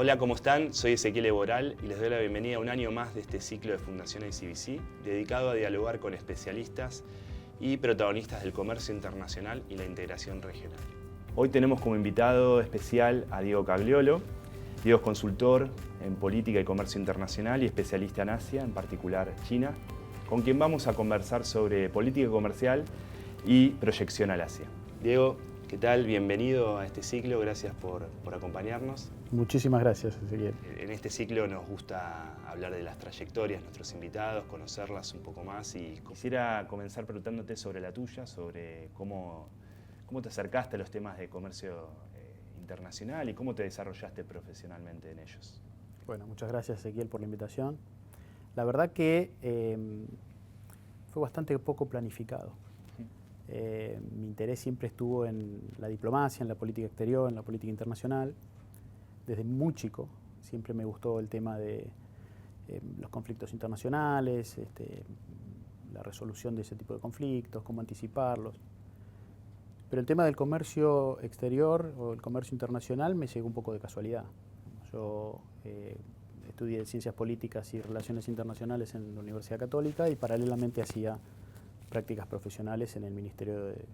Hola, ¿cómo están? Soy Ezequiel Eboral y les doy la bienvenida a un año más de este ciclo de Fundación ICBC, dedicado a dialogar con especialistas y protagonistas del comercio internacional y la integración regional. Hoy tenemos como invitado especial a Diego Cagliolo. Diego es consultor en política y comercio internacional y especialista en Asia, en particular China, con quien vamos a conversar sobre política comercial y proyección al Asia. Diego, ¿qué tal? Bienvenido a este ciclo, gracias por acompañarnos. Muchísimas gracias, Ezequiel. En este ciclo nos gusta hablar de las trayectorias de nuestros invitados, conocerlas un poco más y quisiera comenzar preguntándote sobre la tuya, sobre cómo te acercaste a los temas de comercio internacional y cómo te desarrollaste profesionalmente en ellos. Bueno, muchas gracias, Ezequiel, por la invitación. La verdad que fue bastante poco planificado. Mi interés siempre estuvo en la diplomacia, en la política exterior, en la política internacional. Desde muy chico siempre me gustó el tema de los conflictos internacionales, la resolución de ese tipo de conflictos, cómo anticiparlos. Pero el tema del comercio exterior o el comercio internacional me llegó un poco de casualidad. Yo estudié Ciencias Políticas y Relaciones Internacionales en la Universidad Católica y paralelamente hacía prácticas profesionales en el Ministerio de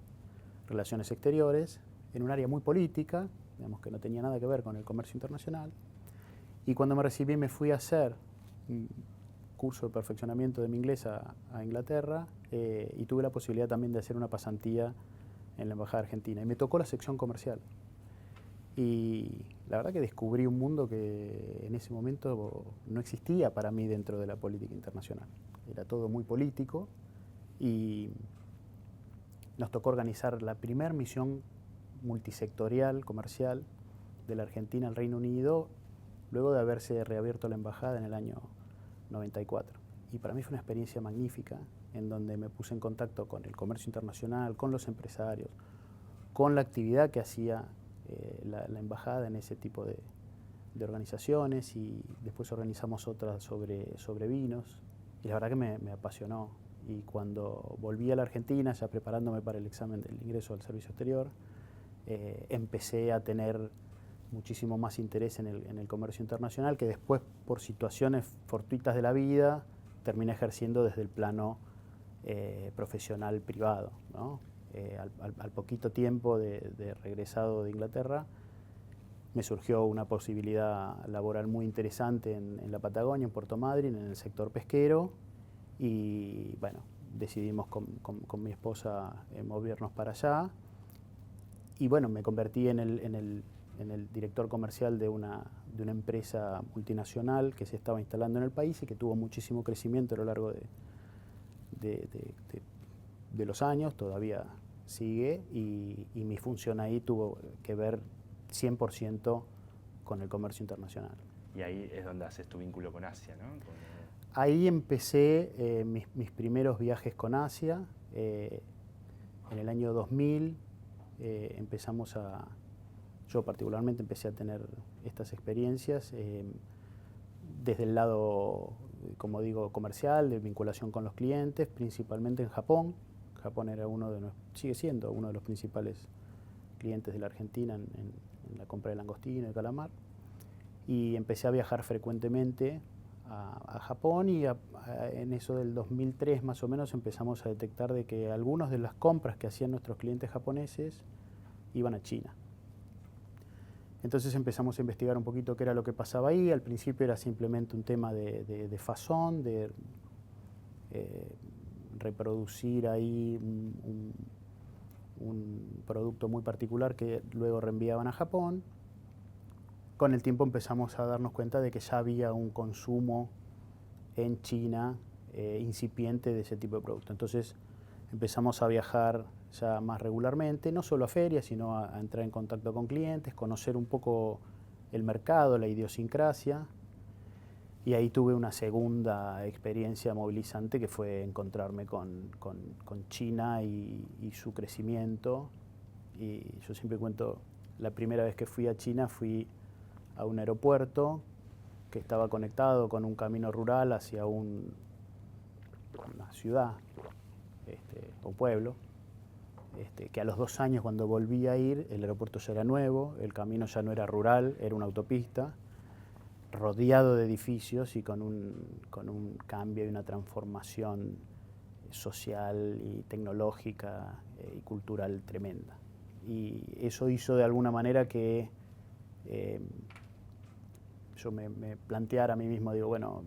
Relaciones Exteriores, en un área muy política, digamos que no tenía nada que ver con el comercio internacional. Y cuando me recibí me fui a hacer un curso de perfeccionamiento de mi inglés a Inglaterra y tuve la posibilidad también de hacer una pasantía en la Embajada Argentina. Y me tocó la sección comercial. Y la verdad que descubrí un mundo que en ese momento no existía para mí dentro de la política internacional. Era todo muy político y nos tocó organizar la primera misión multisectorial, comercial, de la Argentina al Reino Unido, luego de haberse reabierto la embajada en el año 94. Y para mí fue una experiencia magnífica, en donde me puse en contacto con el comercio internacional, con los empresarios, con la actividad que hacía la embajada en ese tipo de organizaciones, y después organizamos otras sobre vinos, y la verdad que me apasionó. Y cuando volví a la Argentina, ya preparándome para el examen del ingreso al servicio exterior, empecé a tener muchísimo más interés en el comercio internacional, que después, por situaciones fortuitas de la vida, terminé ejerciendo desde el plano profesional privado, ¿no? Al poquito tiempo de regresado de Inglaterra, me surgió una posibilidad laboral muy interesante en la Patagonia, en Puerto Madryn, en el sector pesquero, y bueno, decidimos con mi esposa movernos para allá. Y bueno, me convertí en el director comercial de una empresa multinacional que se estaba instalando en el país y que tuvo muchísimo crecimiento a lo largo de los años, todavía sigue, y mi función ahí tuvo que ver 100% con el comercio internacional. Y ahí es donde haces tu vínculo con Asia, ¿no? Ahí empecé mis primeros viajes con Asia. En el año 2000 yo particularmente empecé a tener estas experiencias desde el lado, como digo, comercial, de vinculación con los clientes, principalmente en Japón. Japón era sigue siendo uno de los principales clientes de la Argentina en la compra de langostino y calamar. Y empecé a viajar frecuentemente a Japón, y en eso del 2003 más o menos empezamos a detectar de que algunas de las compras que hacían nuestros clientes japoneses iban a China. Entonces empezamos a investigar un poquito qué era lo que pasaba ahí. Al principio era simplemente un tema de fazón, de reproducir ahí un producto muy particular que luego reenviaban a Japón. Con el tiempo empezamos a darnos cuenta de que ya había un consumo en China incipiente de ese tipo de producto. Entonces empezamos a viajar ya más regularmente, no solo a ferias, sino a entrar en contacto con clientes, conocer un poco el mercado, la idiosincrasia. Y ahí tuve una segunda experiencia movilizante, que fue encontrarme con China y su crecimiento. Y yo siempre cuento, la primera vez que fui a China fui a un aeropuerto que estaba conectado con un camino rural hacia una ciudad o pueblo, que a los 2 años, cuando volví a ir, el aeropuerto ya era nuevo, el camino ya no era rural, era una autopista. rodeado de edificios y con un cambio y una transformación social y tecnológica y cultural tremenda. Y eso hizo de alguna manera que yo me planteara a mí mismo, digo, bueno,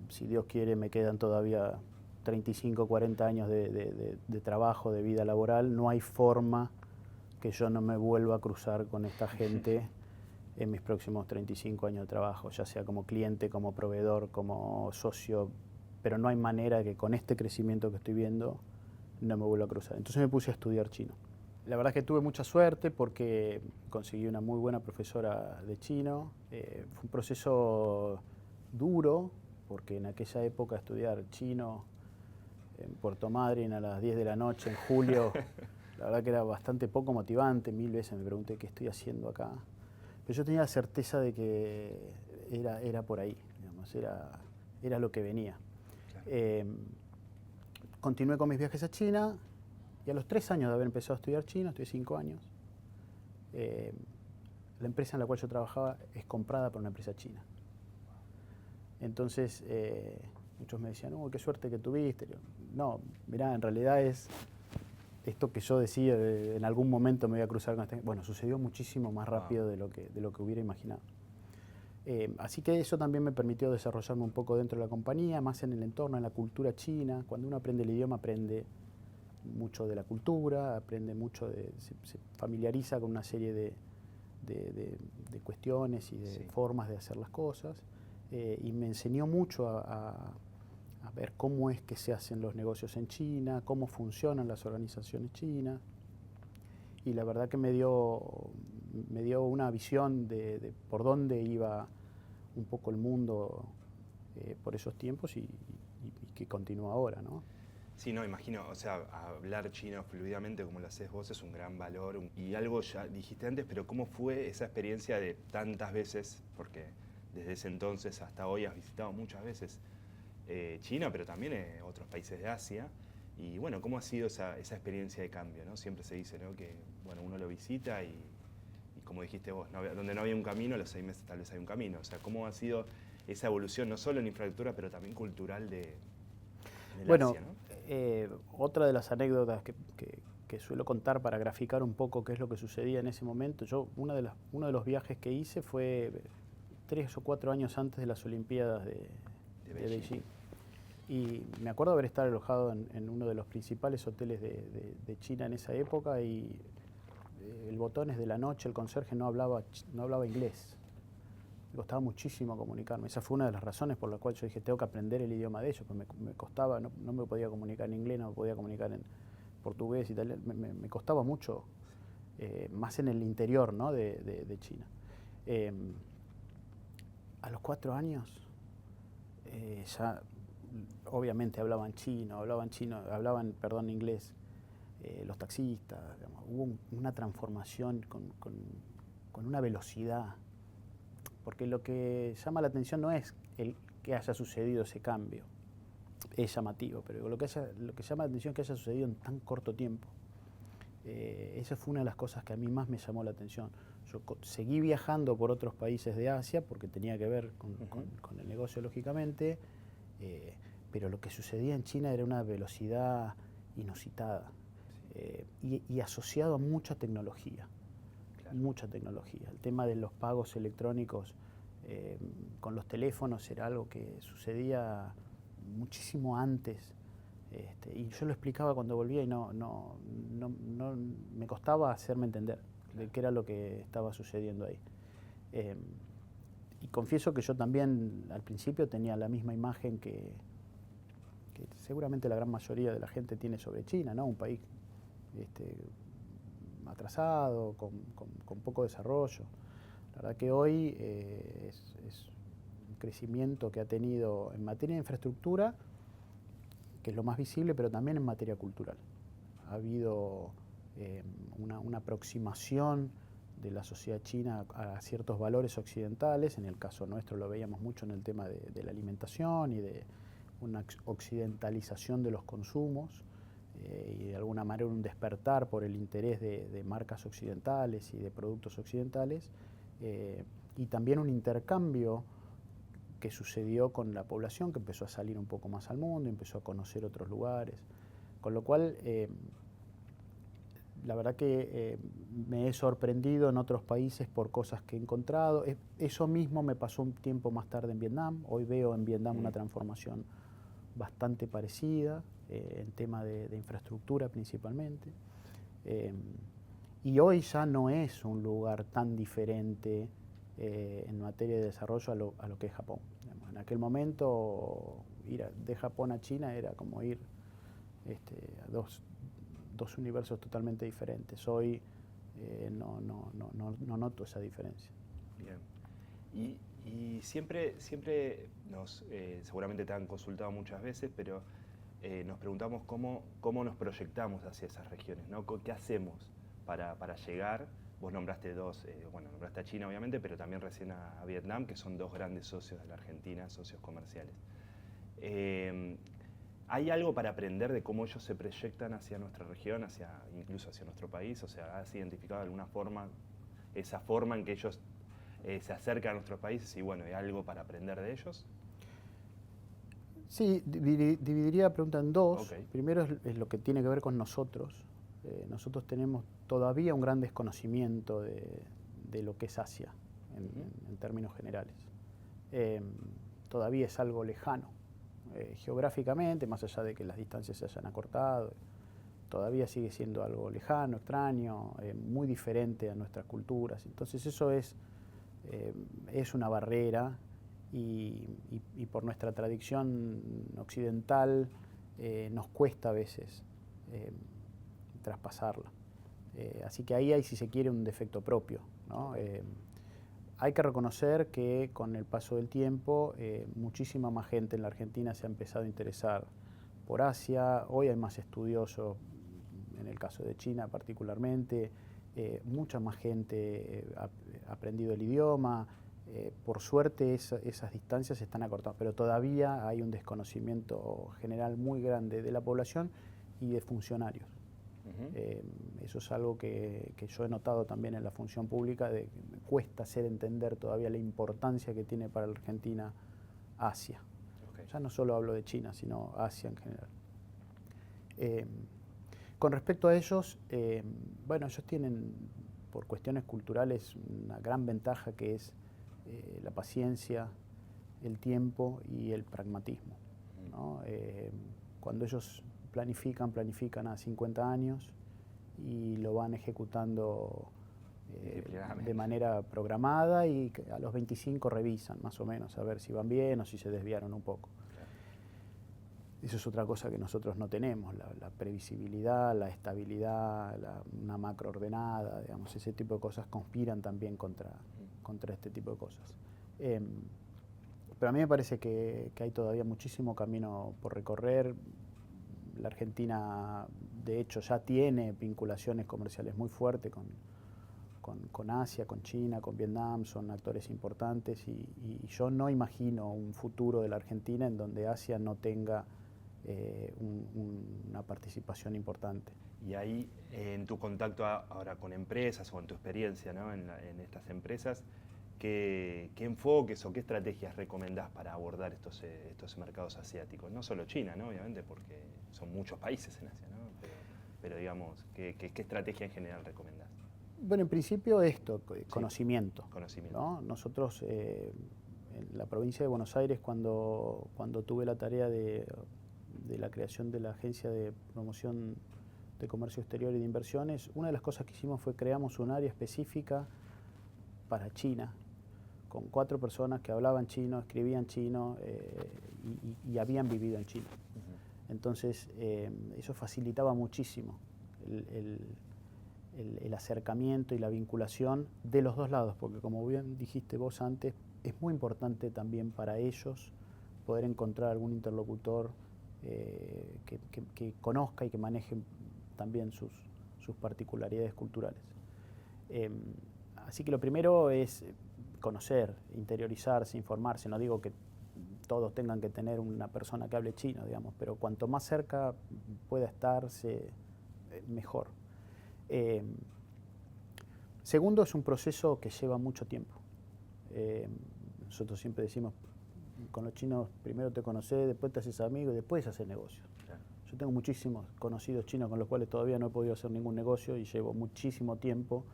si Dios quiere me quedan todavía 35, 40 años de trabajo, de vida laboral, no hay forma que yo no me vuelva a cruzar con esta gente en mis próximos 35 años de trabajo, ya sea como cliente, como proveedor, como socio, pero no hay manera que con este crecimiento que estoy viendo no me vuelva a cruzar. Entonces me puse a estudiar chino. La verdad es que tuve mucha suerte porque conseguí una muy buena profesora de chino. Fue un proceso duro, porque en aquella época estudiar chino en Puerto Madryn a las 10 de la noche en julio, la verdad que era bastante poco motivante. 1000 veces me pregunté qué estoy haciendo acá. Pero yo tenía la certeza de que era por ahí, digamos, era lo que venía. Claro. Continué con mis viajes a China y a los 3 años de haber empezado a estudiar chino, estudié 5 años, la empresa en la cual yo trabajaba es comprada por una empresa china. Entonces, muchos me decían, qué suerte que tuviste. No, mirá, en realidad es esto que yo decía, en algún momento me voy a cruzar con esta gente. Bueno, sucedió muchísimo más rápido de lo que hubiera imaginado. Así que eso también me permitió desarrollarme un poco dentro de la compañía, más en el entorno, en la cultura china. Cuando uno aprende el idioma, aprende mucho de la cultura, aprende mucho, se familiariza con una serie de cuestiones y de formas de hacer las cosas. Y me enseñó mucho a ver cómo es que se hacen los negocios en China, cómo funcionan las organizaciones chinas. Y la verdad que me dio una visión de por dónde iba un poco el mundo por esos tiempos y que continúa ahora, ¿no? Sí, no, imagino, o sea, hablar chino fluidamente como lo haces vos es un gran valor. Y algo ya dijiste antes, pero ¿cómo fue esa experiencia de tantas veces? Porque desde ese entonces hasta hoy has visitado muchas veces China, pero también otros países de Asia. Y bueno, ¿cómo ha sido esa experiencia de cambio, ¿no? Siempre se dice, ¿no?, que bueno, uno lo visita y como dijiste vos, donde no había un camino, a los 6 meses tal vez hay un camino. O sea, ¿cómo ha sido esa evolución, no solo en infraestructura, pero también cultural del Asia, ¿no? Otra de las anécdotas que suelo contar para graficar un poco qué es lo que sucedía en ese momento, uno de los viajes que hice fue 3 o 4 años antes de las Olimpiadas de Beijing. Y me acuerdo haber estado alojado en uno de los principales hoteles de China en esa época y el botones de la noche, el conserje no hablaba inglés. Me costaba muchísimo comunicarme. Esa fue una de las razones por las cuales yo dije, tengo que aprender el idioma de ellos, porque me costaba, no me podía comunicar en inglés, no me podía comunicar en portugués, italiano, me costaba mucho, más en el interior, ¿no?, de China. A los 4 años, ya obviamente hablaban inglés, los taxistas, digamos, hubo una transformación con una velocidad. Porque lo que llama la atención no es el que haya sucedido ese cambio, es llamativo, pero lo que llama la atención es que haya sucedido en tan corto tiempo. Esa fue una de las cosas que a mí más me llamó la atención. Yo seguí viajando por otros países de Asia porque tenía que ver con el negocio, lógicamente, pero lo que sucedía en China era una velocidad inusitada y asociado a mucha tecnología. Mucha tecnología. El tema de los pagos electrónicos con los teléfonos era algo que sucedía muchísimo antes. Y yo lo explicaba cuando volvía y no me costaba hacerme entender de qué era lo que estaba sucediendo ahí. Y confieso que yo también al principio tenía la misma imagen que seguramente la gran mayoría de la gente tiene sobre China, ¿no? Un país atrasado, con poco desarrollo. La verdad que hoy es un crecimiento que ha tenido en materia de infraestructura, que es lo más visible, pero también en materia cultural. Ha habido una aproximación de la sociedad china a ciertos valores occidentales. En el caso nuestro lo veíamos mucho en el tema de la alimentación y de una occidentalización de los consumos. Y de alguna manera un despertar por el interés de marcas occidentales y de productos occidentales, y también un intercambio que sucedió con la población, que empezó a salir un poco más al mundo, empezó a conocer otros lugares, con lo cual la verdad que me he sorprendido en otros países por cosas que he encontrado. Eso mismo me pasó un tiempo más tarde en Vietnam. Hoy veo en Vietnam una transformación bastante parecida, en tema de infraestructura principalmente. Y hoy ya no es un lugar tan diferente en materia de desarrollo a lo que es Japón. En aquel momento ir de Japón a China era como ir a dos universos totalmente diferentes. Hoy no noto esa diferencia. Bien. Y siempre seguramente te han consultado muchas veces, pero nos preguntamos cómo nos proyectamos hacia esas regiones, ¿no? ¿Qué hacemos para llegar? Vos nombraste nombraste a China obviamente, pero también recién a Vietnam, que son dos grandes socios de la Argentina, socios comerciales. ¿Hay algo para aprender de cómo ellos se proyectan hacia nuestra región, incluso hacia nuestro país? O sea, ¿has identificado de alguna forma esa forma en que ellos se acercan a nuestros países y bueno, hay algo para aprender de ellos? Sí, dividiría la pregunta en dos. Okay. Primero es lo que tiene que ver con nosotros. Nosotros tenemos todavía un gran desconocimiento de lo que es Asia en términos generales. Todavía es algo lejano. Geográficamente, más allá de que las distancias se hayan acortado, todavía sigue siendo algo lejano, extraño, muy diferente a nuestras culturas. Entonces eso es una barrera y por nuestra tradición occidental nos cuesta a veces traspasarla. Así que ahí hay, si se quiere, un defecto propio, ¿no? Hay que reconocer que con el paso del tiempo muchísima más gente en la Argentina se ha empezado a interesar por Asia. Hoy hay más estudiosos, en el caso de China particularmente, mucha más gente ha aprendido el idioma. Por suerte esas distancias se están acortando, pero todavía hay un desconocimiento general muy grande de la población y de funcionarios. Eso es algo que yo he notado también en la función pública, de que me cuesta hacer entender todavía la importancia que tiene para la Argentina Asia. Okay. Ya no solo hablo de China, sino Asia en general. Con respecto a ellos, ellos tienen, por cuestiones culturales, una gran ventaja que es la paciencia, el tiempo y el pragmatismo, ¿no? Cuando ellos planifican a 50 años y lo van ejecutando de manera programada y a los 25 revisan más o menos a ver si van bien o si se desviaron un poco. Claro. Eso es otra cosa que nosotros no tenemos, la previsibilidad, la estabilidad, una macro ordenada, digamos, ese tipo de cosas conspiran también contra este tipo de cosas. Pero a mí me parece que hay todavía muchísimo camino por recorrer. La Argentina, de hecho, ya tiene vinculaciones comerciales muy fuertes con Asia, con China, con Vietnam, son actores importantes y yo no imagino un futuro de la Argentina en donde Asia no tenga una participación importante. Y ahí, en tu contacto ahora con empresas o en tu experiencia, ¿no? en estas empresas, ¿qué enfoques o qué estrategias recomendás para abordar estos mercados asiáticos? No solo China, ¿no? Obviamente, porque son muchos países en Asia, ¿no? Pero digamos, ¿qué estrategia en general recomendás? Bueno, en principio conocimiento. Conocimiento. ¿No? Nosotros, en la provincia de Buenos Aires, cuando tuve la tarea de la creación de la Agencia de Promoción de Comercio Exterior y de Inversiones, una de las cosas que hicimos fue creamos un área específica para China, con 4 personas que hablaban chino, escribían chino y habían vivido en China. Entonces, eso facilitaba muchísimo el acercamiento y la vinculación de los dos lados, porque como bien dijiste vos antes, es muy importante también para ellos poder encontrar algún interlocutor que conozca y que maneje también sus particularidades culturales. Así que lo primero es conocer, interiorizarse, informarse. No digo que todos tengan que tener una persona que hable chino, digamos, pero cuanto más cerca pueda estarse, mejor. Segundo, es un proceso que lleva mucho tiempo. Nosotros siempre decimos, con los chinos primero te conoces, después te haces amigo y después haces negocios. Claro. Yo tengo muchísimos conocidos chinos con los cuales todavía no he podido hacer ningún negocio y llevo muchísimo tiempo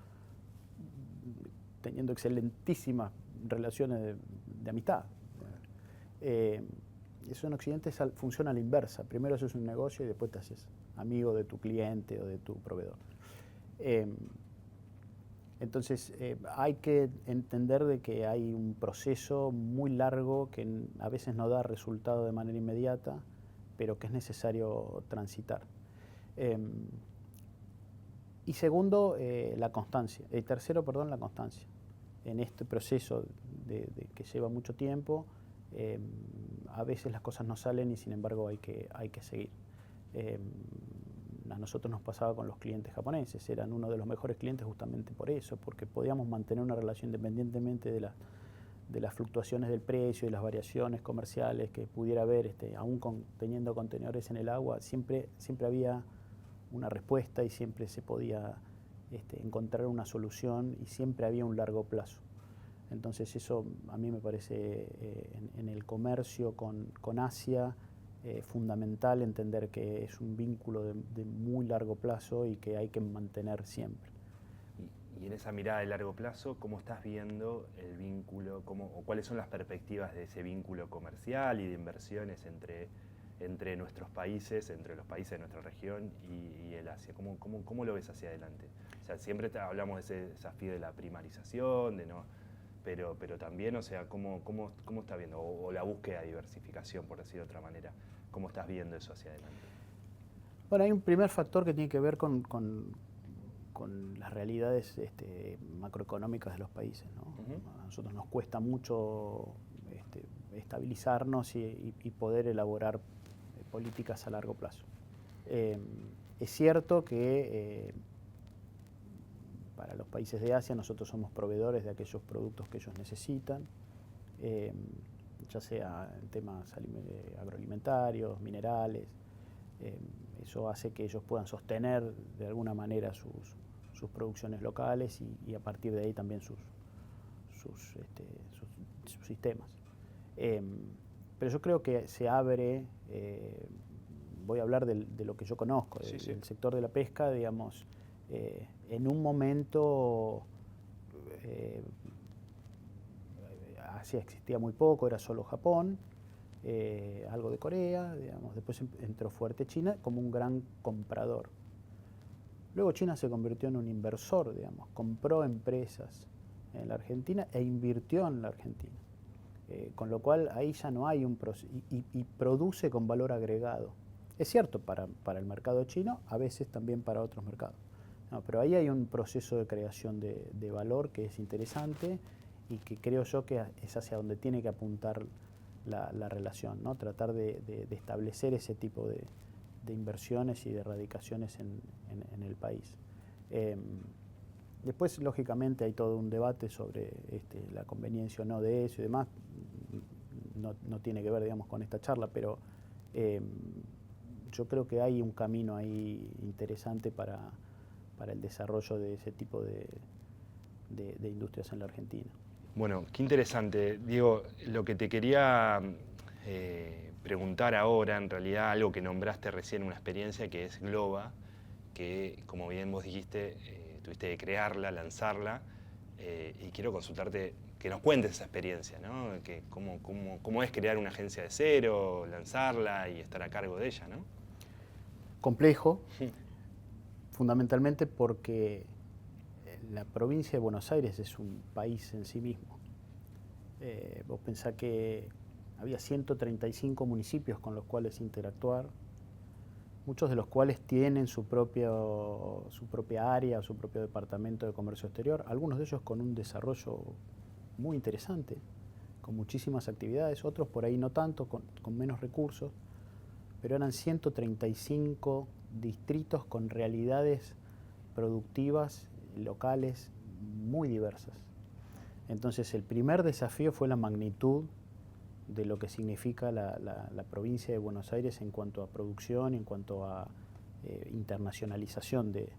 teniendo excelentísimas relaciones de amistad. Eso en Occidente funciona a la inversa. Primero haces un negocio y después te haces amigo de tu cliente o de tu proveedor. Entonces hay que entender de que hay un proceso muy largo que a veces no da resultado de manera inmediata, pero que es necesario transitar. Y segundo, la constancia. Tercero, perdón, la constancia. En este proceso de que lleva mucho tiempo, a veces las cosas no salen y sin embargo hay que seguir. A nosotros nos pasaba con los clientes japoneses, eran uno de los mejores clientes justamente por eso, porque podíamos mantener una relación independientemente de las fluctuaciones del precio y las variaciones comerciales que pudiera haber, aún teniendo contenedores en el agua, siempre había una respuesta y siempre se podía encontrar una solución y siempre había un largo plazo. Entonces eso a mí me parece en el comercio con Asia fundamental entender que es un vínculo de muy largo plazo y que hay que mantener siempre. Y en esa mirada de largo plazo, ¿cómo estás viendo el vínculo, o cuáles son las perspectivas de ese vínculo comercial y de inversiones entre nuestros países, entre los países de nuestra región y el Asia? ¿Cómo lo ves hacia adelante? O sea, siempre hablamos de ese desafío de la primarización, pero también, o sea, ¿cómo estás viendo? O la búsqueda de diversificación, por decir de otra manera. ¿Cómo estás viendo eso hacia adelante? Bueno, hay un primer factor que tiene que ver con las realidades macroeconómicas de los países, ¿no? A nosotros nos cuesta mucho estabilizarnos y poder elaborar políticas a largo plazo. Es cierto que para los países de Asia nosotros somos proveedores de aquellos productos que ellos necesitan, ya sea en temas agroalimentarios, minerales. Eso hace que ellos puedan sostener de alguna manera sus producciones locales y a partir de ahí también sus sistemas. Pero yo creo que se abre, voy a hablar de lo que yo conozco, del sector de la pesca, digamos, en un momento Asia existía muy poco, era solo Japón, algo de Corea, digamos, después entró fuerte China como un gran comprador. Luego China se convirtió en un inversor, digamos, compró empresas en la Argentina e invirtió en la Argentina. Con lo cual ahí ya no hay un proceso y produce con valor agregado. Es cierto para el mercado chino, a veces también para otros mercados. No, pero ahí hay un proceso de creación de valor que es interesante y que creo yo que es hacia donde tiene que apuntar la relación, ¿no? Tratar de establecer ese tipo de inversiones y de erradicaciones en el país. Después, lógicamente, hay todo un debate sobre la conveniencia o no de eso y demás. No tiene que ver, digamos, con esta charla, pero yo creo que hay un camino ahí interesante para el desarrollo de ese tipo de industrias en la Argentina. Bueno, qué interesante. Diego, lo que te quería preguntar ahora, en realidad algo que nombraste recién, una experiencia que es Globa, que como bien vos dijiste, tuviste que crearla, lanzarla, y quiero consultarte, que nos cuentes esa experiencia, ¿no? Que cómo es crear una agencia de cero, lanzarla y estar a cargo de ella, ¿no? Complejo, fundamentalmente porque la provincia de Buenos Aires es un país en sí mismo. Vos pensás que había 135 municipios con los cuales interactuar, muchos de los cuales tienen su propia área, su propio departamento de comercio exterior, algunos de ellos con un desarrollo muy interesante, con muchísimas actividades, otros por ahí no tanto, con menos recursos, pero eran 135 distritos con realidades productivas, locales, muy diversas. Entonces el primer desafío fue la magnitud de lo que significa la provincia de Buenos Aires en cuanto a producción, en cuanto a internacionalización de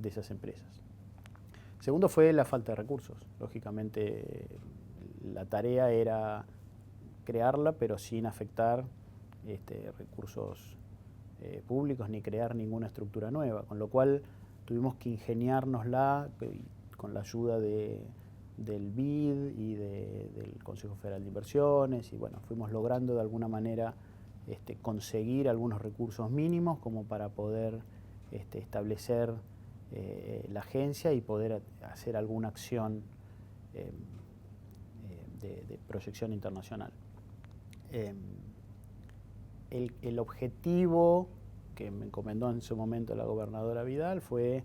esas empresas. Segundo fue la falta de recursos. Lógicamente la tarea era crearla, pero sin afectar recursos públicos ni crear ninguna estructura nueva, con lo cual tuvimos que ingeniárnosla con la ayuda del BID y del Consejo Federal de Inversiones, y bueno, fuimos logrando de alguna manera conseguir algunos recursos mínimos como para poder establecer la agencia y poder hacer alguna acción de proyección internacional. El objetivo que me encomendó en su momento la gobernadora Vidal fue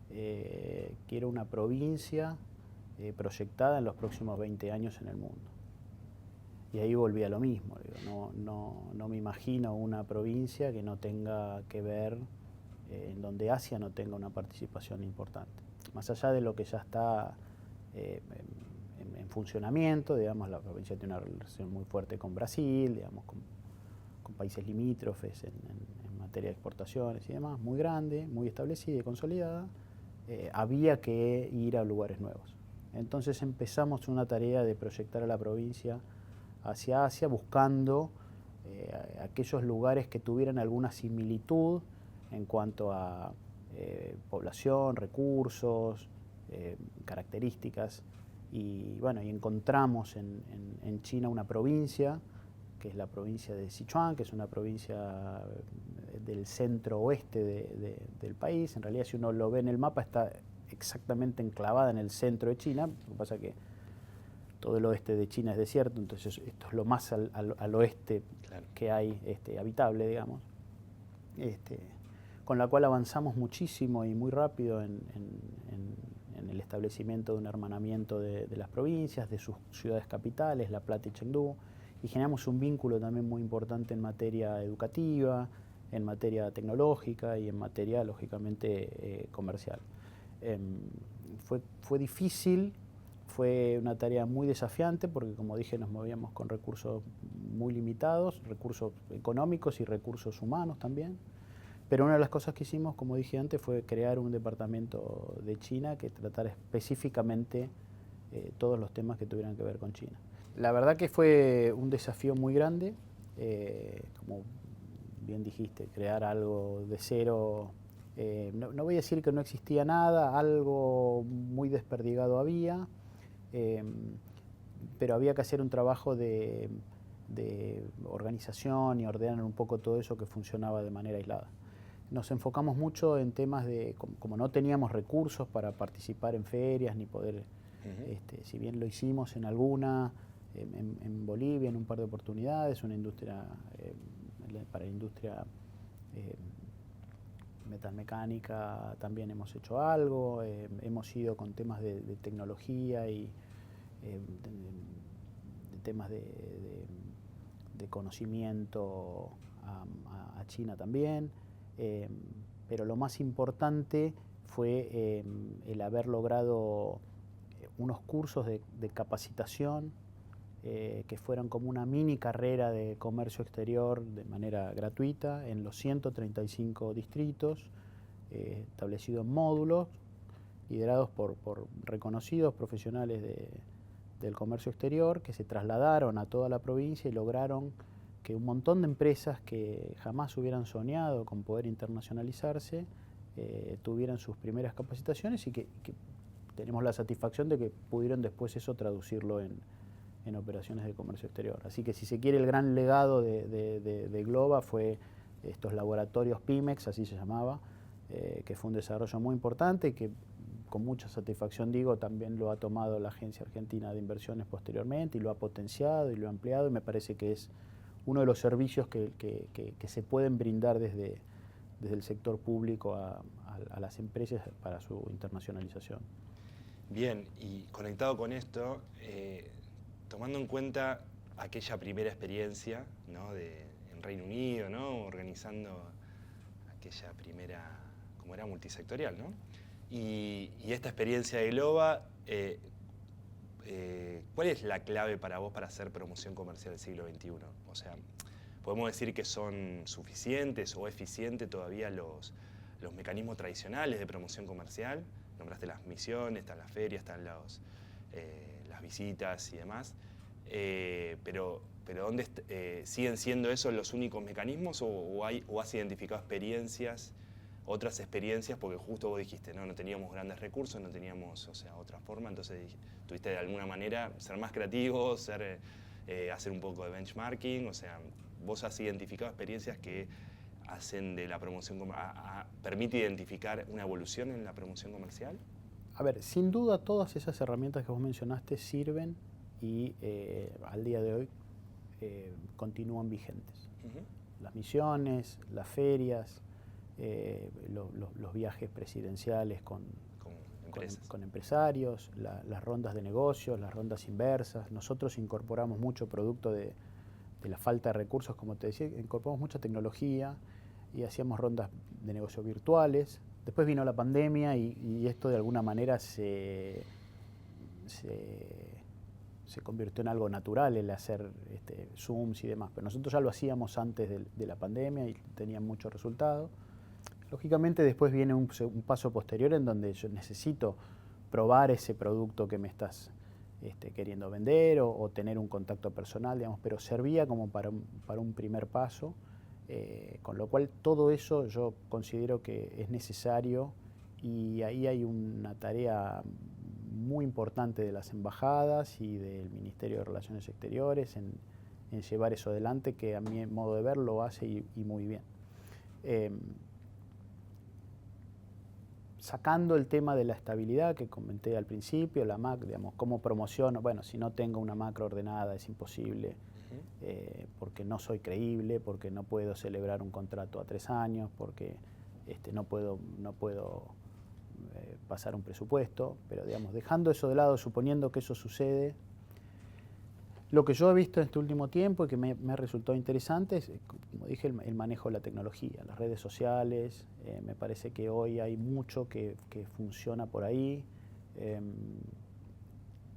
que era una provincia proyectada en los próximos 20 años en el mundo. Y ahí volví a lo mismo, digo, no me imagino una provincia que no tenga que ver, en donde Asia no tenga una participación importante. Más allá de lo que ya está en funcionamiento, digamos, la provincia tiene una relación muy fuerte con Brasil, digamos, con países limítrofes en materia de exportaciones y demás, muy grande, muy establecida y consolidada, había que ir a lugares nuevos. Entonces empezamos una tarea de proyectar a la provincia hacia Asia, buscando aquellos lugares que tuvieran alguna similitud en cuanto a población, recursos, características. Y bueno, y encontramos en China una provincia, que es la provincia de Sichuan, que es una provincia del centro oeste del país. En realidad, si uno lo ve en el mapa, está exactamente enclavada en el centro de China. Lo que pasa es que todo el oeste de China es desierto, entonces esto es lo más al oeste, claro, que hay habitable, digamos. Con la cual avanzamos muchísimo y muy rápido en el establecimiento de un hermanamiento de las provincias, de sus ciudades capitales, La Plata y Chengdu, y generamos un vínculo también muy importante en materia educativa, en materia tecnológica y en materia, lógicamente, comercial. Fue difícil, fue una tarea muy desafiante porque, como dije, nos movíamos con recursos muy limitados, recursos económicos y recursos humanos también. Pero una de las cosas que hicimos, como dije antes, fue crear un departamento de China que tratara específicamente todos los temas que tuvieran que ver con China. La verdad que fue un desafío muy grande, como bien dijiste, crear algo de cero. No voy a decir que no existía nada, algo muy desperdigado había, pero había que hacer un trabajo de organización y ordenar un poco todo eso que funcionaba de manera aislada. Nos enfocamos mucho en temas de, como no teníamos recursos para participar en ferias ni poder, si bien lo hicimos en alguna, en Bolivia en un par de oportunidades, una industria, para la industria metalmecánica también hemos hecho algo, hemos ido con temas de tecnología y de temas de conocimiento a China también. Pero lo más importante fue el haber logrado unos cursos de capacitación que fueron como una mini carrera de comercio exterior de manera gratuita en los 135 distritos, establecidos en módulos, liderados por reconocidos profesionales del comercio exterior, que se trasladaron a toda la provincia y lograron que un montón de empresas que jamás hubieran soñado con poder internacionalizarse tuvieran sus primeras capacitaciones y que tenemos la satisfacción de que pudieron después eso traducirlo en operaciones de comercio exterior. Así que si se quiere, el gran legado de Globa fue estos laboratorios Pimex, así se llamaba, que fue un desarrollo muy importante que con mucha satisfacción digo, también lo ha tomado la Agencia Argentina de Inversiones posteriormente y lo ha potenciado y lo ha ampliado, y me parece que es uno de los servicios que se pueden brindar desde el sector público a las empresas para su internacionalización. Bien, y conectado con esto, tomando en cuenta aquella primera experiencia, ¿no?, en Reino Unido, ¿no?, organizando aquella primera, como era multisectorial, ¿no?, y esta experiencia de Globa, ¿cuál es la clave para vos para hacer promoción comercial del siglo XXI? O sea, ¿podemos decir que son suficientes o eficientes todavía los mecanismos tradicionales de promoción comercial? Nombraste las misiones, están las ferias, están las visitas y demás. Pero ¿dónde siguen siendo esos los únicos mecanismos o has identificado otras experiencias? Porque justo vos dijiste, no teníamos grandes recursos, no teníamos, otra forma, entonces tuviste de alguna manera ser más creativo, hacer un poco de benchmarking, vos has identificado experiencias que hacen de la promoción, permite identificar una evolución en la promoción comercial. A ver, sin duda todas esas herramientas que vos mencionaste sirven y al día de hoy continúan vigentes. Las misiones, las ferias, los viajes presidenciales con empresarios, las rondas de negocios, las rondas inversas. Nosotros incorporamos mucho producto de la falta de recursos, como te decía, incorporamos mucha tecnología y hacíamos rondas de negocios virtuales. Después vino la pandemia y esto de alguna manera se convirtió en algo natural el hacer Zooms y demás. Pero nosotros ya lo hacíamos antes de la pandemia y tenían mucho resultado. Lógicamente después viene un paso posterior en donde yo necesito probar ese producto que me estás queriendo vender o tener un contacto personal, digamos, pero servía como para un primer paso. Con lo cual todo eso yo considero que es necesario y ahí hay una tarea muy importante de las embajadas y del Ministerio de Relaciones Exteriores en llevar eso adelante, que a mi modo de ver lo hace y muy bien. Sacando el tema de la estabilidad que comenté al principio, la MAC, digamos, cómo promociono, bueno, si no tengo una macro ordenada es imposible. Porque no soy creíble, porque no puedo celebrar un contrato a 3 años, porque no puedo pasar un presupuesto, pero digamos, dejando eso de lado, suponiendo que eso sucede, lo que yo he visto en este último tiempo y que me ha resultado interesante es, como dije, el manejo de la tecnología, las redes sociales. Me parece que hoy hay mucho que funciona por ahí,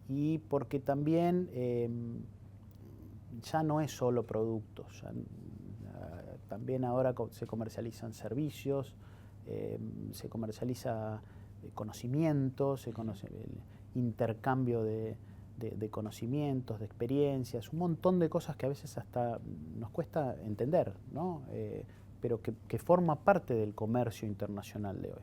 y porque también ya no es solo productos, también ahora se comercializan servicios, se comercializa conocimientos, el intercambio de conocimientos, de experiencias, un montón de cosas que a veces hasta nos cuesta entender, ¿no? Pero que forma parte del comercio internacional de hoy,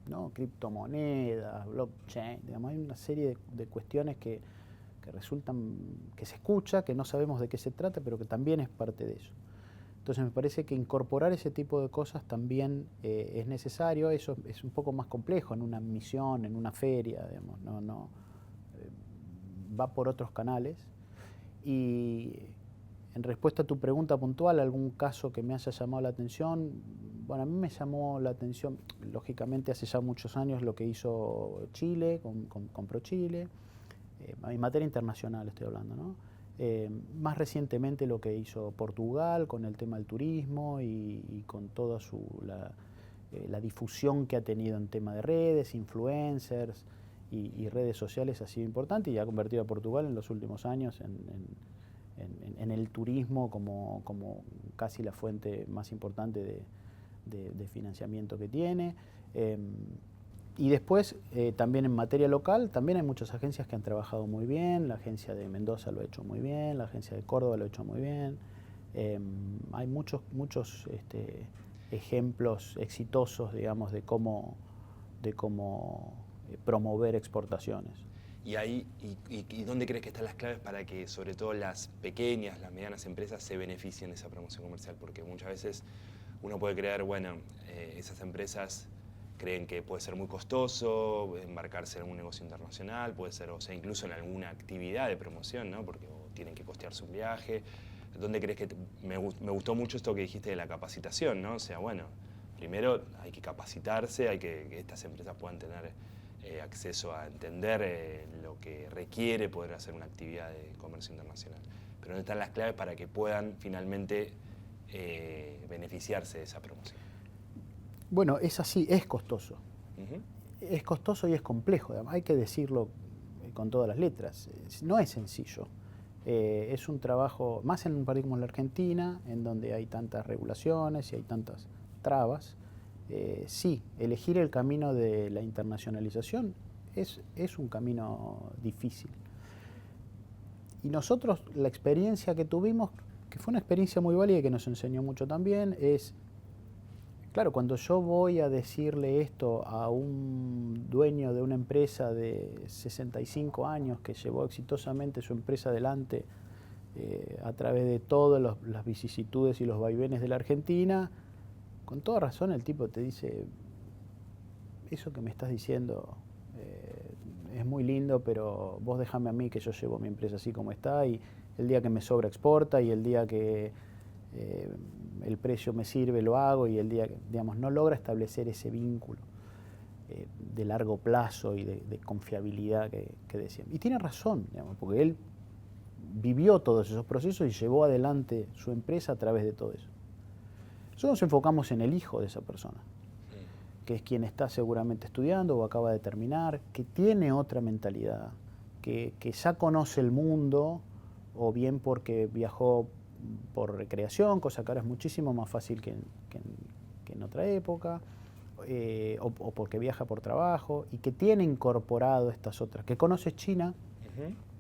¿no? Criptomonedas, blockchain, digamos, hay una serie de cuestiones que resultan, que se escucha, que no sabemos de qué se trata, pero que también es parte de eso. Entonces me parece que incorporar ese tipo de cosas también es necesario. Eso es un poco más complejo en una misión, en una feria, digamos, va por otros canales. Y en respuesta a tu pregunta puntual, algún caso que me haya llamado la atención, bueno, a mí me llamó la atención, lógicamente hace ya muchos años, lo que hizo Chile con ProChile. En materia internacional estoy hablando, ¿no? Más recientemente lo que hizo Portugal con el tema del turismo y con toda la difusión que ha tenido en tema de redes, influencers y redes sociales ha sido importante y ha convertido a Portugal en los últimos años en el turismo como casi la fuente más importante de financiamiento que tiene. Y después, también en materia local, también hay muchas agencias que han trabajado muy bien. La agencia de Mendoza lo ha hecho muy bien, la agencia de Córdoba lo ha hecho muy bien. Hay muchos ejemplos exitosos, digamos, de cómo promover exportaciones. ¿Y dónde crees que están las claves para que, sobre todo las pequeñas, las medianas empresas, se beneficien de esa promoción comercial? Porque muchas veces uno puede creer, bueno, esas empresas creen que puede ser muy costoso embarcarse en un negocio internacional, puede ser, incluso en alguna actividad de promoción, ¿no? Porque tienen que costear su viaje. ¿Dónde crees que me gustó mucho esto que dijiste de la capacitación, ¿no? Bueno, primero hay que capacitarse, hay que estas empresas puedan tener acceso a entender lo que requiere poder hacer una actividad de comercio internacional. Pero ¿dónde están las claves para que puedan finalmente beneficiarse de esa promoción? Bueno, es así, es costoso. Es costoso y es complejo, además, hay que decirlo con todas las letras. No es sencillo. Es un trabajo, más en un país como la Argentina, en donde hay tantas regulaciones y hay tantas trabas. Sí, elegir el camino de la internacionalización es un camino difícil. Y nosotros, la experiencia que tuvimos, que fue una experiencia muy válida y que nos enseñó mucho también, es, claro, cuando yo voy a decirle esto a un dueño de una empresa de 65 años que llevó exitosamente su empresa adelante a través de todas las vicisitudes y los vaivenes de la Argentina, con toda razón el tipo te dice, eso que me estás diciendo es muy lindo, pero vos déjame a mí que yo llevo mi empresa así como está, y el día que me sobra exporta, y el día que el precio me sirve lo hago, y el día que, digamos, no logra establecer ese vínculo de largo plazo y de confiabilidad que decían. Y tiene razón, digamos, porque él vivió todos esos procesos y llevó adelante su empresa a través de todo eso. Nosotros nos enfocamos en el hijo de esa persona, que es quien está seguramente estudiando o acaba de terminar, que tiene otra mentalidad, que ya conoce el mundo, o bien porque viajó por recreación, cosa que ahora es muchísimo más fácil que en otra época, o porque viaja por trabajo, y que tiene incorporado estas otras, que conoce China,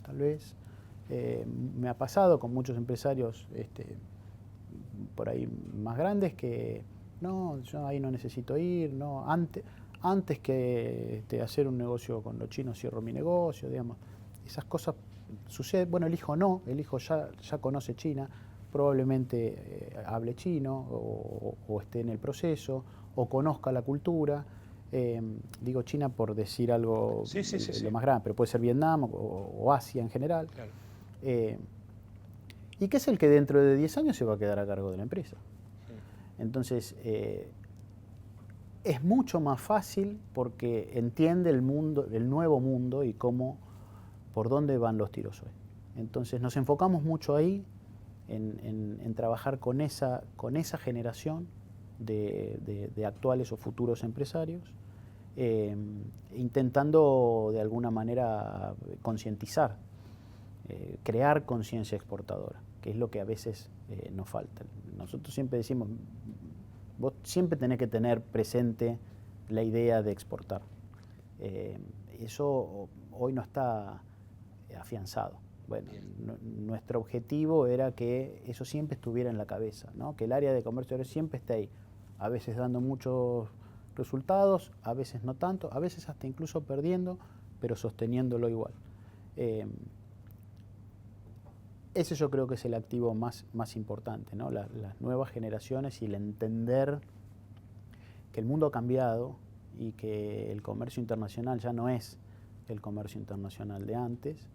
tal vez. Me ha pasado con muchos empresarios por ahí más grandes que no, yo ahí no necesito ir, no, antes que hacer un negocio con los chinos cierro mi negocio, digamos. Esas cosas suceden. Bueno, el hijo no, el hijo ya conoce China, probablemente hable chino o esté en el proceso o conozca la cultura. Digo China por decir algo lo más grande, pero puede ser Vietnam o Asia en general. Claro. Y que es el que dentro de 10 años se va a quedar a cargo de la empresa. Entonces, es mucho más fácil porque entiende el mundo, el nuevo mundo y por dónde van los tiros hoy. Entonces, nos enfocamos mucho ahí en trabajar con esa generación de actuales o futuros empresarios, intentando de alguna manera concientizar, crear conciencia exportadora, que es lo que a veces nos falta. Nosotros siempre decimos, vos siempre tenés que tener presente la idea de exportar. Eso hoy no está afianzado. Bueno, nuestro objetivo era que eso siempre estuviera en la cabeza, ¿no? Que el área de comercio siempre esté ahí, a veces dando muchos resultados, a veces no tanto, a veces hasta incluso perdiendo, pero sosteniéndolo igual. Ese yo creo que es el activo más importante, ¿no? Las nuevas generaciones y el entender que el mundo ha cambiado y que el comercio internacional ya no es el comercio internacional de antes,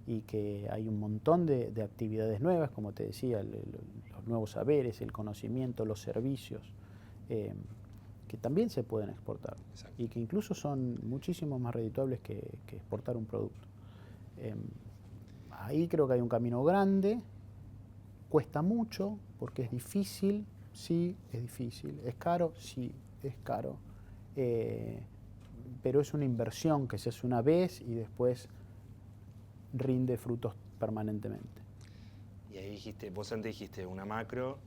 y que hay un montón de actividades nuevas, como te decía, los nuevos saberes, el conocimiento, los servicios, que también se pueden exportar. Exacto. Y que incluso son muchísimo más redituables que exportar un producto. Ahí creo que hay un camino grande, cuesta mucho porque es difícil, sí, es difícil, es caro, sí, es caro, pero es una inversión que se hace una vez y después rinde frutos permanentemente. Y ahí vos antes dijiste una macro,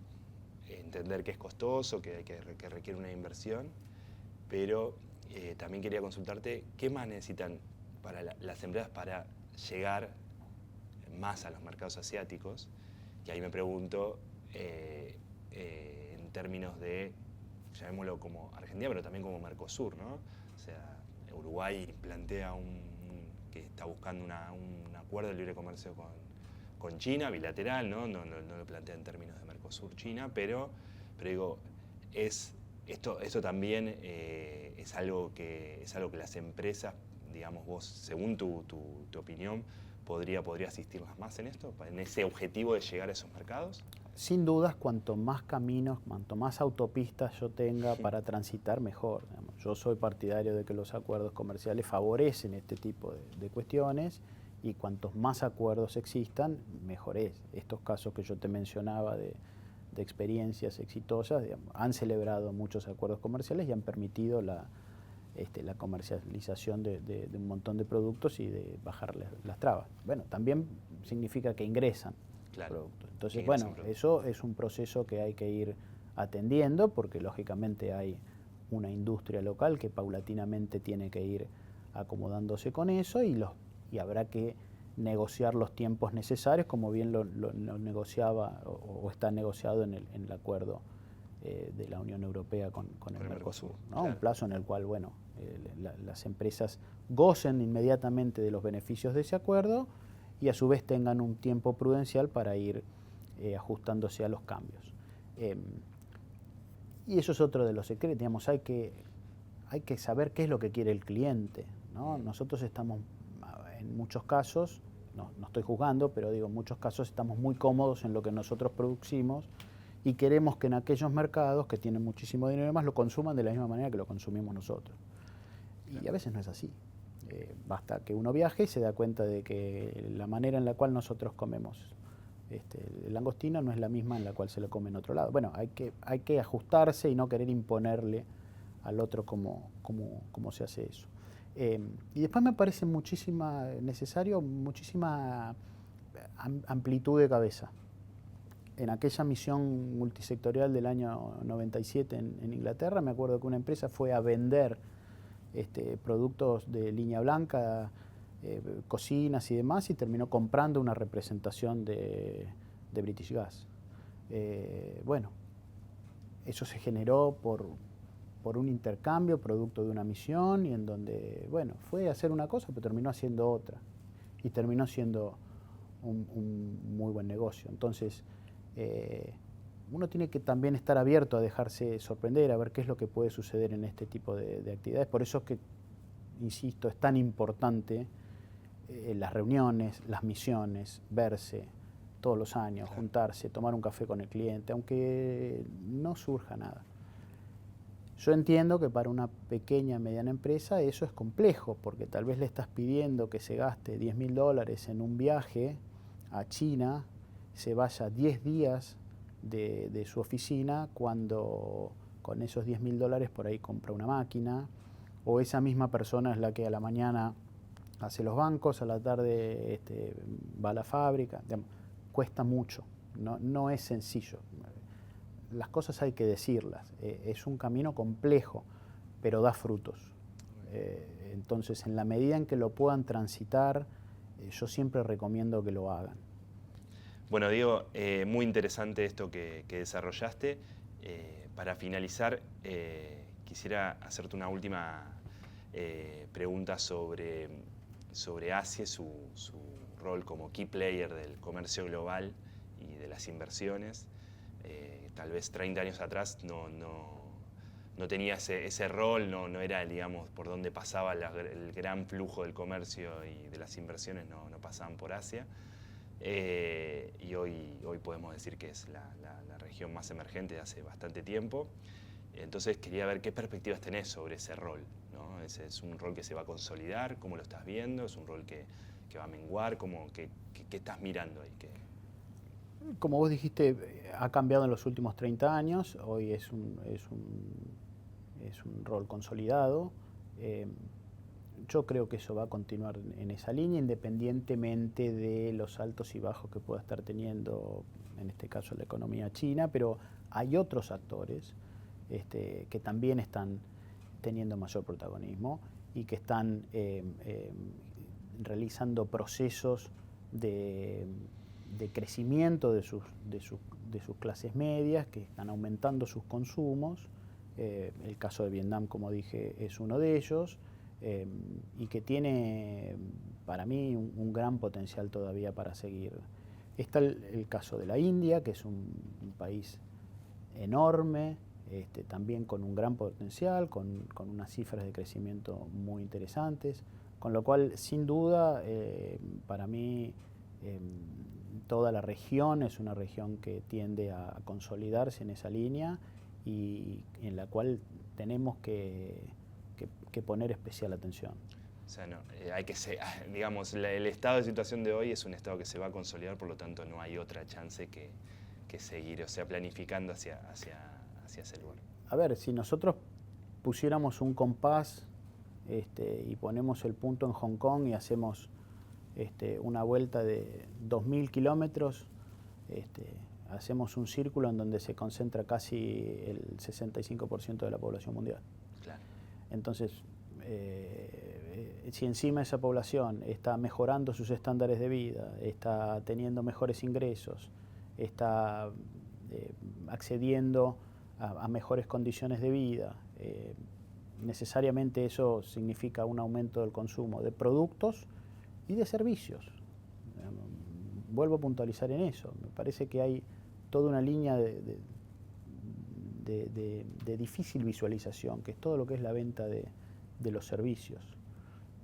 entender que es costoso, que requiere una inversión, pero también quería consultarte, ¿qué más necesitan para las empresas para llegar más a los mercados asiáticos? Y ahí me pregunto, en términos de, llamémoslo como Argentina, pero también como Mercosur, ¿no? O sea, Uruguay plantea que está buscando un acuerdo de libre comercio con China, bilateral, ¿no? No lo plantea en términos de Mercosur-China, pero digo, esto también es algo que las empresas, digamos vos, según tu opinión, ¿podría asistirlas más en esto, en ese objetivo de llegar a esos mercados? Sin dudas, cuanto más caminos, cuanto más autopistas yo tenga para transitar, mejor. Yo soy partidario de que los acuerdos comerciales favorecen este tipo de cuestiones, y cuantos más acuerdos existan, mejor es. Estos casos que yo te mencionaba de experiencias exitosas, digamos, han celebrado muchos acuerdos comerciales y han permitido la comercialización de un montón de productos y de bajar las trabas. Bueno, también significa que ingresan productos. Entonces, bueno, eso es un proceso que hay que ir atendiendo, porque lógicamente hay una industria local que paulatinamente tiene que ir acomodándose con eso y habrá que negociar los tiempos necesarios, como bien lo negociaba o está negociado en el acuerdo de la Unión Europea con el Mercosur, ¿no? Claro. Un plazo en el cual, bueno, las empresas gocen inmediatamente de los beneficios de ese acuerdo y a su vez tengan un tiempo prudencial para ir ajustándose a los cambios. Y eso es otro de los secretos, digamos, hay que saber qué es lo que quiere el cliente, ¿no? Nosotros estamos, en muchos casos, no estoy juzgando, pero digo, en muchos casos estamos muy cómodos en lo que nosotros producimos y queremos que en aquellos mercados que tienen muchísimo dinero y demás lo consuman de la misma manera que lo consumimos nosotros. Y a veces no es así. Basta que uno viaje y se da cuenta de que la manera en la cual nosotros comemos el langostino no es la misma en la cual se lo come en otro lado. Bueno, hay que ajustarse y no querer imponerle al otro cómo se hace eso. Y después me parece necesario muchísima amplitud de cabeza. En aquella misión multisectorial del año 97 en Inglaterra, me acuerdo que una empresa fue a vender productos de línea blanca, cocinas y demás, y terminó comprando una representación de British Gas. Bueno, eso se generó por un intercambio producto de una misión y en donde, bueno, fue a hacer una cosa pero terminó haciendo otra y terminó siendo un muy buen negocio. Entonces, uno tiene que también estar abierto a dejarse sorprender, a ver qué es lo que puede suceder en este tipo de actividades. Por eso es que, insisto, es tan importante las reuniones, las misiones, verse todos los años, claro, juntarse, tomar un café con el cliente, aunque no surja nada. Yo entiendo que para una pequeña, mediana empresa eso es complejo, porque tal vez le estás pidiendo que se gaste $10.000 en un viaje a China, se vaya 10 días de su oficina, cuando con esos $10.000 por ahí compra una máquina, o esa misma persona es la que a la mañana hace los bancos, a la tarde va a la fábrica. Digamos, cuesta mucho, no es sencillo. Las cosas hay que decirlas, es un camino complejo, pero da frutos. Entonces, en la medida en que lo puedan transitar, yo siempre recomiendo que lo hagan. Bueno, Diego, muy interesante esto que desarrollaste. Para finalizar, quisiera hacerte una última pregunta sobre Asia, su rol como key player del comercio global y de las inversiones. Tal vez 30 años atrás no tenía ese rol, no era, digamos, por donde pasaba el gran flujo del comercio y de las inversiones, no pasaban por Asia. Y hoy podemos decir que es la región más emergente de hace bastante tiempo. Entonces quería ver qué perspectivas tenés sobre ese rol, ¿no? ¿Es un rol que se va a consolidar? ¿Cómo lo estás viendo? ¿Es un rol que va a menguar? ¿Qué estás mirando ahí? Como vos dijiste, ha cambiado en los últimos 30 años. Hoy es un rol consolidado. Yo creo que eso va a continuar en esa línea, independientemente de los altos y bajos que pueda estar teniendo, en este caso, la economía china, pero hay otros actores que también están teniendo mayor protagonismo y que están realizando procesos de crecimiento de sus clases medias, que están aumentando sus consumos. El caso de Vietnam, como dije, es uno de ellos. Y que tiene, para mí, un gran potencial todavía para seguir. Está el caso de la India, que es un país enorme, también con un gran potencial, con unas cifras de crecimiento muy interesantes, con lo cual, sin duda, para mí, toda la región es una región que tiende a consolidarse en esa línea y en la cual tenemos que poner especial atención. O sea, hay que digamos, el estado de situación de hoy es un estado que se va a consolidar, por lo tanto no hay otra chance que seguir, o sea, planificando hacia ese lugar. A ver, si nosotros pusiéramos un compás y ponemos el punto en Hong Kong y hacemos una vuelta de 2.000 kilómetros, hacemos un círculo en donde se concentra casi el 65% de la población mundial. Claro. Entonces, si encima esa población está mejorando sus estándares de vida, está teniendo mejores ingresos, está accediendo a mejores condiciones de vida, necesariamente eso significa un aumento del consumo de productos y de servicios. Vuelvo a puntualizar en eso. Me parece que hay toda una línea de difícil visualización, que es todo lo que es la venta de los servicios,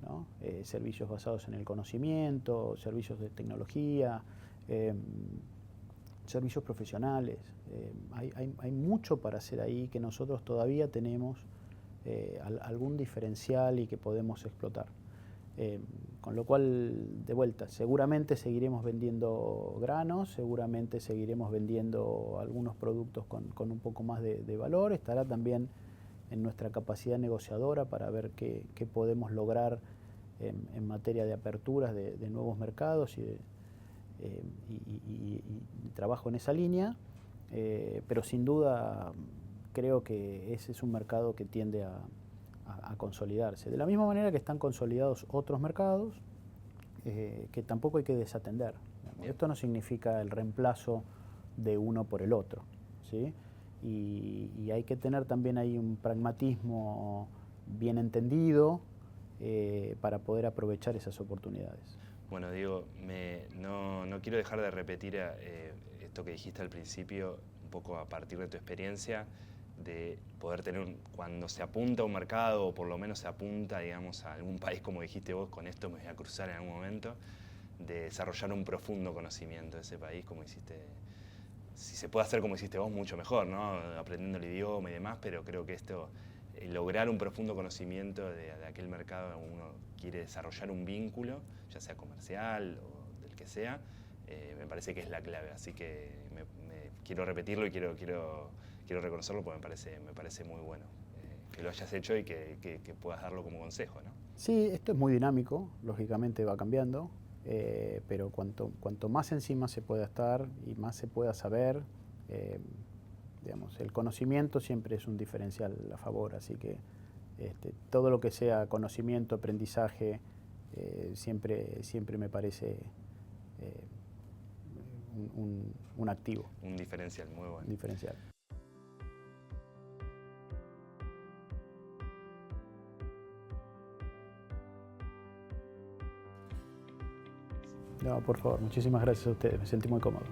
¿no? Servicios basados en el conocimiento, servicios de tecnología, servicios profesionales. Hay mucho para hacer ahí que nosotros todavía tenemos algún diferencial y que podemos explotar. Con lo cual, de vuelta, seguramente seguiremos vendiendo granos, seguramente seguiremos vendiendo algunos productos con un poco más de valor. Estará también en nuestra capacidad negociadora para ver qué podemos lograr en materia de aperturas de nuevos mercados y trabajo en esa línea, pero sin duda creo que ese es un mercado que tiende a consolidarse. De la misma manera que están consolidados otros mercados que tampoco hay que desatender. Esto no significa el reemplazo de uno por el otro, ¿sí? Y hay que tener también ahí un pragmatismo bien entendido para poder aprovechar esas oportunidades. Bueno, Diego, no quiero dejar de repetir esto que dijiste al principio, un poco a partir de tu experiencia, de poder tener, cuando se apunta a un mercado, o por lo menos se apunta, digamos, a algún país, como dijiste vos, con esto me voy a cruzar en algún momento, de desarrollar un profundo conocimiento de ese país, como hiciste. Si se puede hacer como hiciste vos, mucho mejor, ¿no? Aprendiendo el idioma y demás, pero creo que esto, lograr un profundo conocimiento de aquel mercado, uno quiere desarrollar un vínculo, ya sea comercial o del que sea, me parece que es la clave. Así que quiero repetirlo y quiero reconocerlo porque me parece muy bueno que lo hayas hecho y que puedas darlo como consejo, ¿no? Sí, esto es muy dinámico, lógicamente va cambiando, pero cuanto más encima se pueda estar y más se pueda saber, digamos, el conocimiento siempre es un diferencial a favor, así que todo lo que sea conocimiento, aprendizaje, siempre me parece un activo. Un diferencial, muy bueno. Un diferencial. No, por favor, muchísimas gracias a ustedes, me sentí muy cómodo.